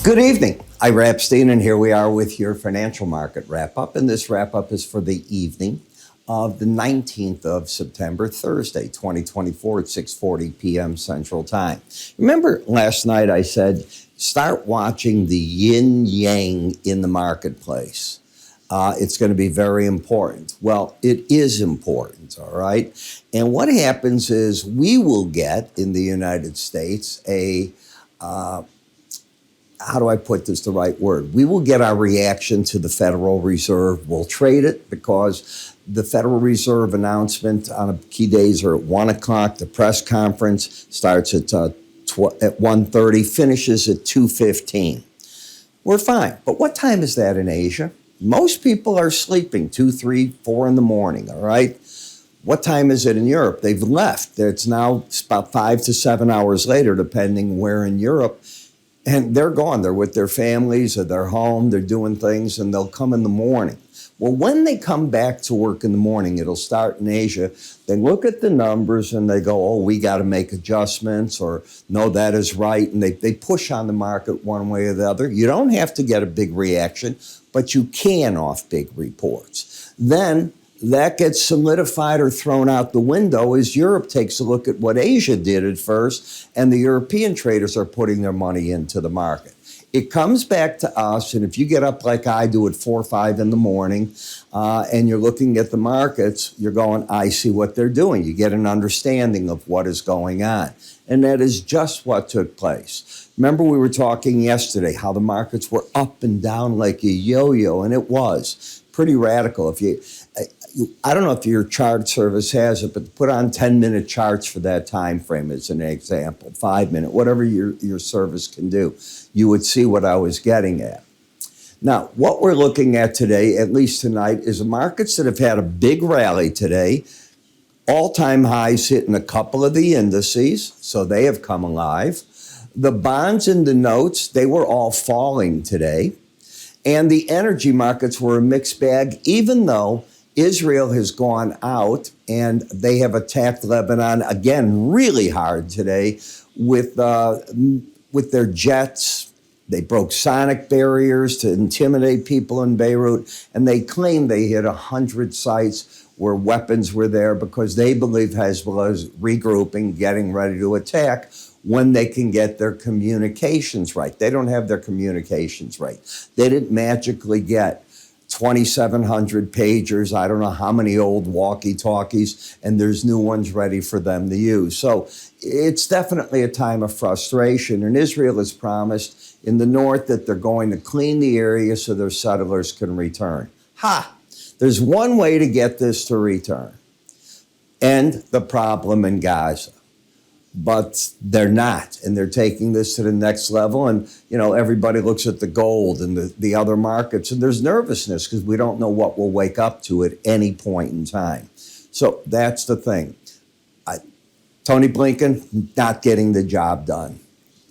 Good evening. Ira Epstein, and here we are with your financial market wrap-up. And this wrap-up is for the evening of the 19th of September, Thursday, 2024 at 6:40 p.m. Central Time. Remember last night I said, start watching the yin-yang in the marketplace. It's going to be very important. Well, it is important, all right? And what happens is we will get in the United States how do I put this the right word? We will get our reaction to the Federal Reserve. We'll trade it because the Federal Reserve announcement on key days are at 1 o'clock. The press conference starts at 1:30, finishes at 2:15. We're fine. But what time is that in Asia? Most people are sleeping 2, 3, 4 in the morning, all right? What time is it in Europe? They've left. It's now about 5 to 7 hours later, depending where in Europe. And they're gone. They're with their families or they're home. They're doing things, and they'll come in the morning. Well, when they come back to work in the morning, it'll start in Asia. They look at the numbers and they go, oh, we got to make adjustments, or no, that is right. And they push on the market one way or the other. You don't have to get a big reaction, but you can off big reports. Then that gets solidified or thrown out the window as Europe takes a look at what Asia did at first, and the European traders are putting their money into the market. It comes back to us, and if you get up like I do at 4 or 5 in the morning and you're looking at the markets, you're going, I see what they're doing. You get an understanding of what is going on. And that is just what took place. Remember, we were talking yesterday how the markets were up and down like a yo-yo, and it was pretty radical. I don't know if your chart service has it, but put on 10-minute charts for that time frame as an example, 5-minute, whatever your service can do. You would see what I was getting at. Now, what we're looking at today, at least tonight, is the markets that have had a big rally today, all-time highs hitting a couple of the indices, so they have come alive. The bonds and the notes, they were all falling today. And the energy markets were a mixed bag, even though Israel has gone out and they have attacked Lebanon again really hard today with their jets. They broke sonic barriers to intimidate people in Beirut, and they claim they hit 100 sites where weapons were there because they believe Hezbollah is regrouping, getting ready to attack when they can get their communications right. They don't have their communications right. They didn't magically get 2,700 pagers, I don't know how many old walkie-talkies, and there's new ones ready for them to use. So it's definitely a time of frustration, and Israel has promised in the north that they're going to clean the area so their settlers can return. There's one way to get this to return: end the problem in Gaza. But they're not, and they're taking this to the next level. And, you know, everybody looks at the gold and the other markets, and there's nervousness because we don't know what we'll wake up to at any point in time. So that's the thing. Tony Blinken, not getting the job done.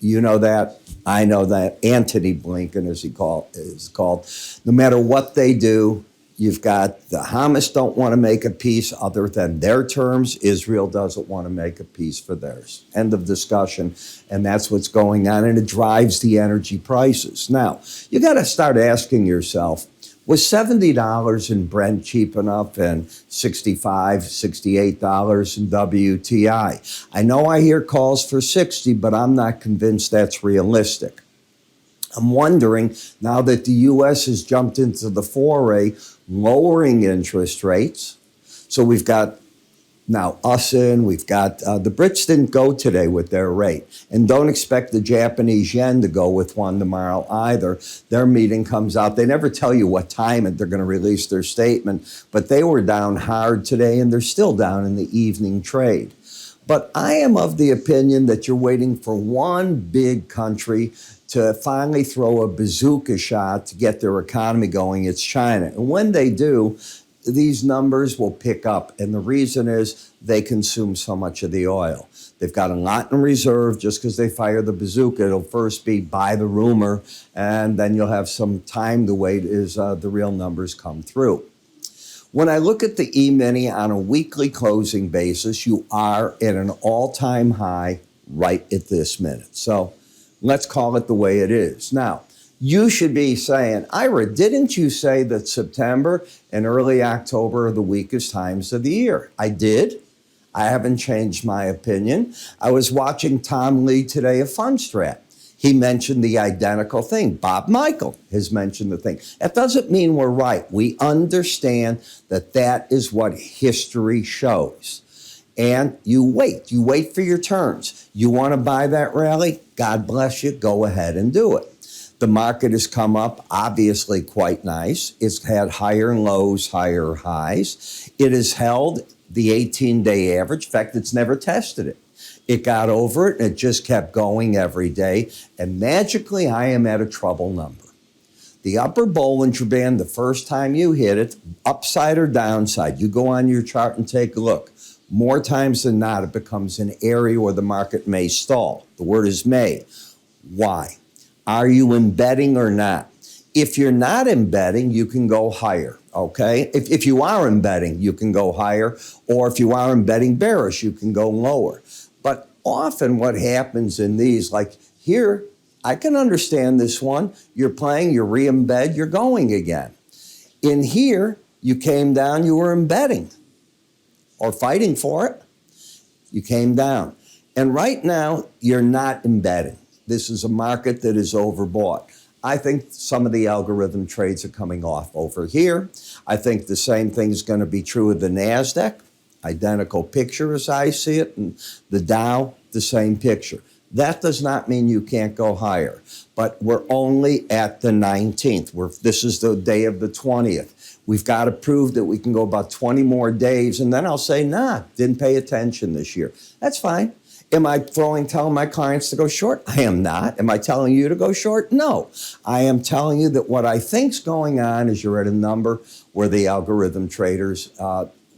You know that. I know that. Antony Blinken, as is called. No matter what they do, you've got the Hamas don't want to make a peace other than their terms. Israel doesn't want to make a peace for theirs. End of discussion. And that's what's going on. And it drives the energy prices. Now, you got to start asking yourself, was $70 in Brent cheap enough and $65, $68 in WTI? I know I hear calls for 60, but I'm not convinced that's realistic. I'm wondering, now that the U.S. has jumped into the foray, lowering interest rates. So we've got now us in, we've got the Brits didn't go today with their rate. And don't expect the Japanese yen to go with one tomorrow either. Their meeting comes out. They never tell you what time they're going to release their statement, but they were down hard today, and they're still down in the evening trade. But I am of the opinion that you're waiting for one big country to finally throw a bazooka shot to get their economy going. It's China. And when they do, these numbers will pick up. And the reason is they consume so much of the oil. They've got a lot in reserve. Just because they fire the bazooka, it'll first be buy the rumor, and then you'll have some time to wait as the real numbers come through. When I look at the E-mini on a weekly closing basis, you are at an all-time high right at this minute. So let's call it the way it is. Now, You should be saying, Ira, didn't you say that September and early October are the weakest times of the year? I did. I haven't changed my opinion. I was watching Tom Lee today of Fundstrat. He mentioned the identical thing. Bob Michael has mentioned the thing. That doesn't mean we're right. We understand that that is what history shows. And you wait for your turns. You want to buy that rally? God bless you, go ahead and do it. The market has come up, obviously quite nice. It's had higher lows, higher highs. It has held the 18-day average. In fact, it's never tested it. It got over it, and it just kept going every day. And magically, I am at a trouble number. The upper Bollinger Band, the first time you hit it, upside or downside, you go on your chart and take a look. More times than not, it becomes an area where the market may stall. The word is may. Why? Are you embedding or not? If you're not embedding, you can go higher, okay? If you are embedding, you can go higher. Or if you are embedding bearish, you can go lower. But often what happens in these, like here, I can understand this one. You're playing, you re-embed, you're going again. In here, you came down, you were embedding or fighting for it. You came down. And right now, you're not embedding. This is a market that is overbought. I think some of the algorithm trades are coming off over here. I think the same thing is going to be true of the NASDAQ. Identical picture as I see it. And the Dow, the same picture. That does not mean you can't go higher. But we're only at the 19th. This is the day of the 20th. We've got to prove that we can go about 20 more days. And then I'll say, nah, didn't pay attention this year. That's fine. Am I telling my clients to go short? I am not. Am I telling you to go short? No. I am telling you that what I think's going on is you're at a number where the algorithm traders,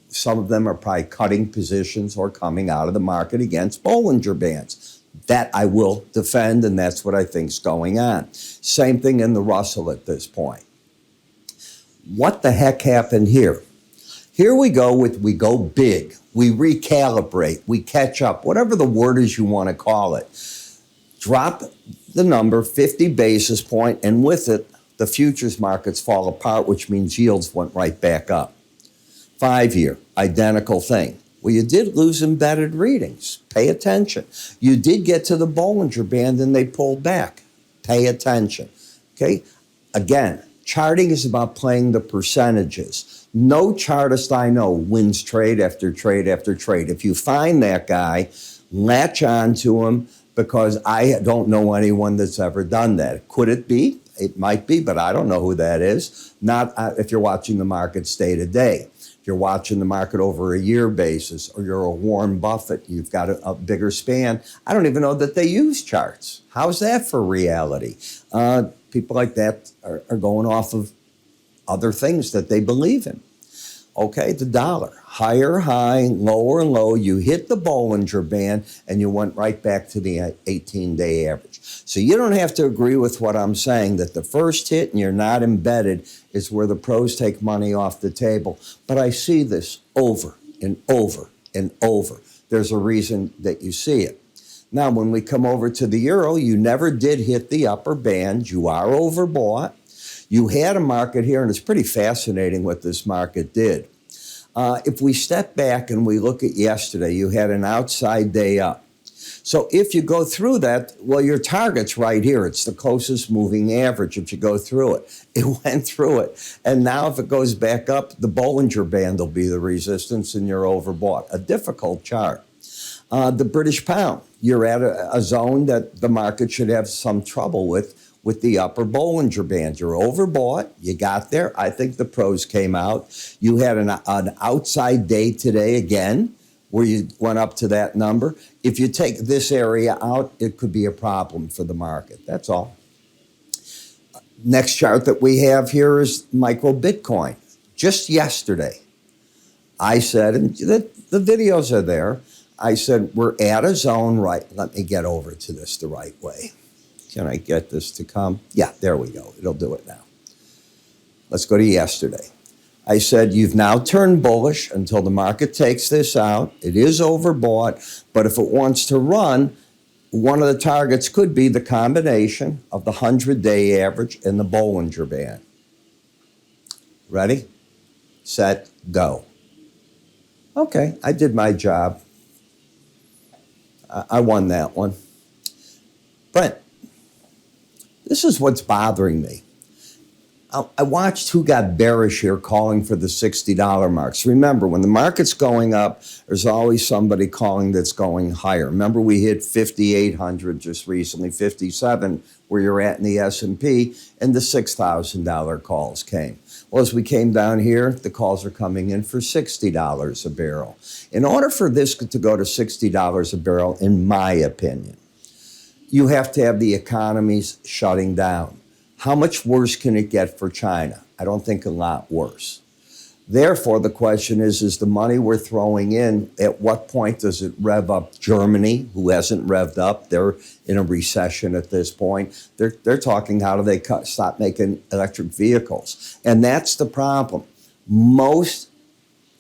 some of them are probably cutting positions or coming out of the market against Bollinger Bands. That I will defend, and that's what I think's going on. Same thing in the Russell at this point. What the heck happened here? Here we go big. We recalibrate, we catch up, whatever the word is you want to call it. Drop the number 50 basis point, and with it, the futures markets fall apart, which means yields went right back up. 5-year, identical thing. Well, you did lose embedded readings. Pay attention. You did get to the Bollinger Band and they pulled back. Pay attention. Okay? Again, charting is about playing the percentages. No chartist I know wins trade after trade after trade. If you find that guy, latch on to him, because I don't know anyone that's ever done that. Could it be? It might be, but I don't know who that is. Not if you're watching the markets day to day. If you're watching the market over a year basis, or you're a Warren Buffett, you've got a bigger span. I don't even know that they use charts. How's that for reality? People like that are going off of other things that they believe in. Okay, the dollar, higher high, lower low. You hit the Bollinger Band and you went right back to the 18-day average. So you don't have to agree with what I'm saying, that the first hit and you're not embedded is where the pros take money off the table. But I see this over and over and over. There's a reason that you see it. Now, when we come over to the euro, you never did hit the upper band. You are overbought. You had a market here, and it's pretty fascinating what this market did. If we step back and we look at yesterday, you had an outside day up. So if you go through that, well, your target's right here. It's the closest moving average if you go through it. It went through it. And now if it goes back up, the Bollinger Band will be the resistance, and you're overbought. A difficult chart. The British pound, you're at a zone that the market should have some trouble with the upper Bollinger Band. You're overbought. You got there. I think the pros came out. You had an outside day today again, where you went up to that number. If you take this area out, it could be a problem for the market. That's all. Next chart that we have here is micro Bitcoin. Just yesterday, I said, and the videos are there, I said, we're at a zone right. Let me get over to this the right way. Can I get this to come? Yeah, there we go. It'll do it now. Let's go to yesterday. I said, you've now turned bullish until the market takes this out. It is overbought, but if it wants to run, one of the targets could be the combination of the 100-day average and the Bollinger Band. Ready, set, go. Okay, I did my job. I won that one. But this is what's bothering me. I watched who got bearish here calling for the $60 marks. Remember, when the market's going up, there's always somebody calling that's going higher. Remember, we hit 5,800 just recently, 57, where you're at in the S&P, and the $6,000 calls came. Well, as we came down here, the calls are coming in for $60 a barrel. In order for this to go to $60 a barrel, in my opinion, you have to have the economies shutting down. How much worse can it get for China? I don't think a lot worse. Therefore, the question is the money we're throwing in, at what point does it rev up Germany, who hasn't revved up? They're in a recession at this point. They're talking, how do they stop making electric vehicles? And that's the problem. Most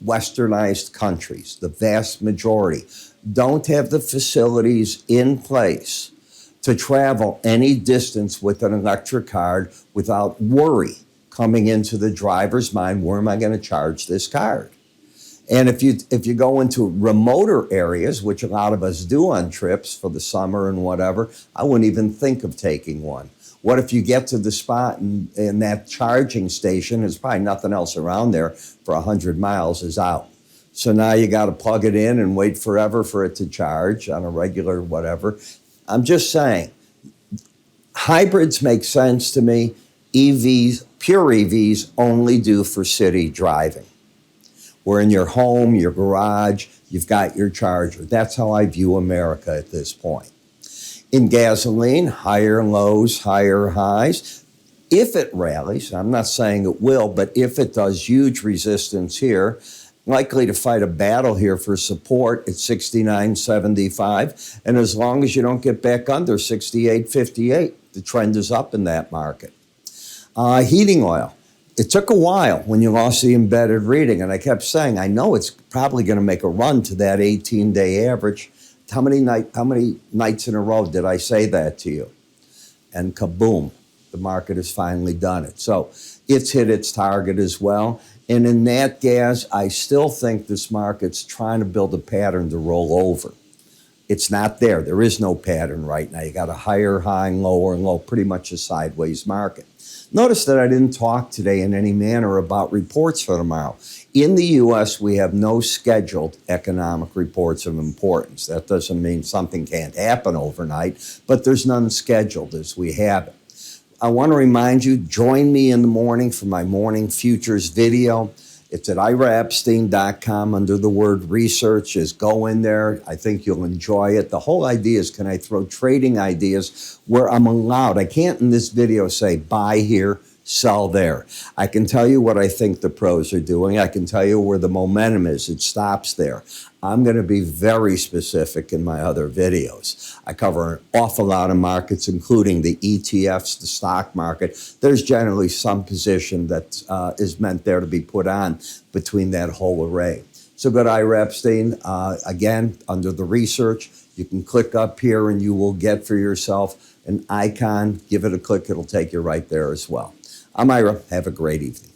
westernized countries, the vast majority, don't have the facilities in place to travel any distance with an electric card without worry coming into the driver's mind, where am I going to charge this card? And if you go into remoter areas, which a lot of us do on trips for the summer and whatever, I wouldn't even think of taking one. What if you get to the spot and that charging station, there's probably nothing else around there for 100 miles is out. So now you got to plug it in and wait forever for it to charge on a regular whatever. I'm just saying, hybrids make sense to me. EVs, pure EVs, only do for city driving. Where in your home, your garage, you've got your charger. That's how I view America at this point. In gasoline, higher lows, higher highs. If it rallies, I'm not saying it will, but if it does, huge resistance here, likely to fight a battle here for support at 69.75. And as long as you don't get back under 68.58, the trend is up in that market. Heating oil. It took a while when you lost the embedded reading. And I kept saying, I know it's probably going to make a run to that 18-day average. How many nights in a row did I say that to you? And kaboom, the market has finally done it. So it's hit its target as well. And in that gas, I still think this market's trying to build a pattern to roll over. It's not there. There is no pattern right now. You got a higher high and lower, pretty much a sideways market. Notice that I didn't talk today in any manner about reports for tomorrow. In the U.S., we have no scheduled economic reports of importance. That doesn't mean something can't happen overnight, but there's none scheduled as we have it. I want to remind you, join me in the morning for my morning futures video. It's at iraepstein.com under the word research. Just go in there. I think you'll enjoy it. The whole idea is, can I throw trading ideas where I'm allowed? I can't in this video say buy here, sell there. I can tell you what I think the pros are doing. I can tell you where the momentum is. It stops there. I'm going to be very specific in my other videos. I cover an awful lot of markets, including the ETFs, the stock market. There's generally some position that is meant there to be put on between that whole array. So go to Ira Epstein. Again, under the research, you can click up here and you will get for yourself an icon. Give it a click. It'll take you right there as well. I'm Ira. Have a great evening.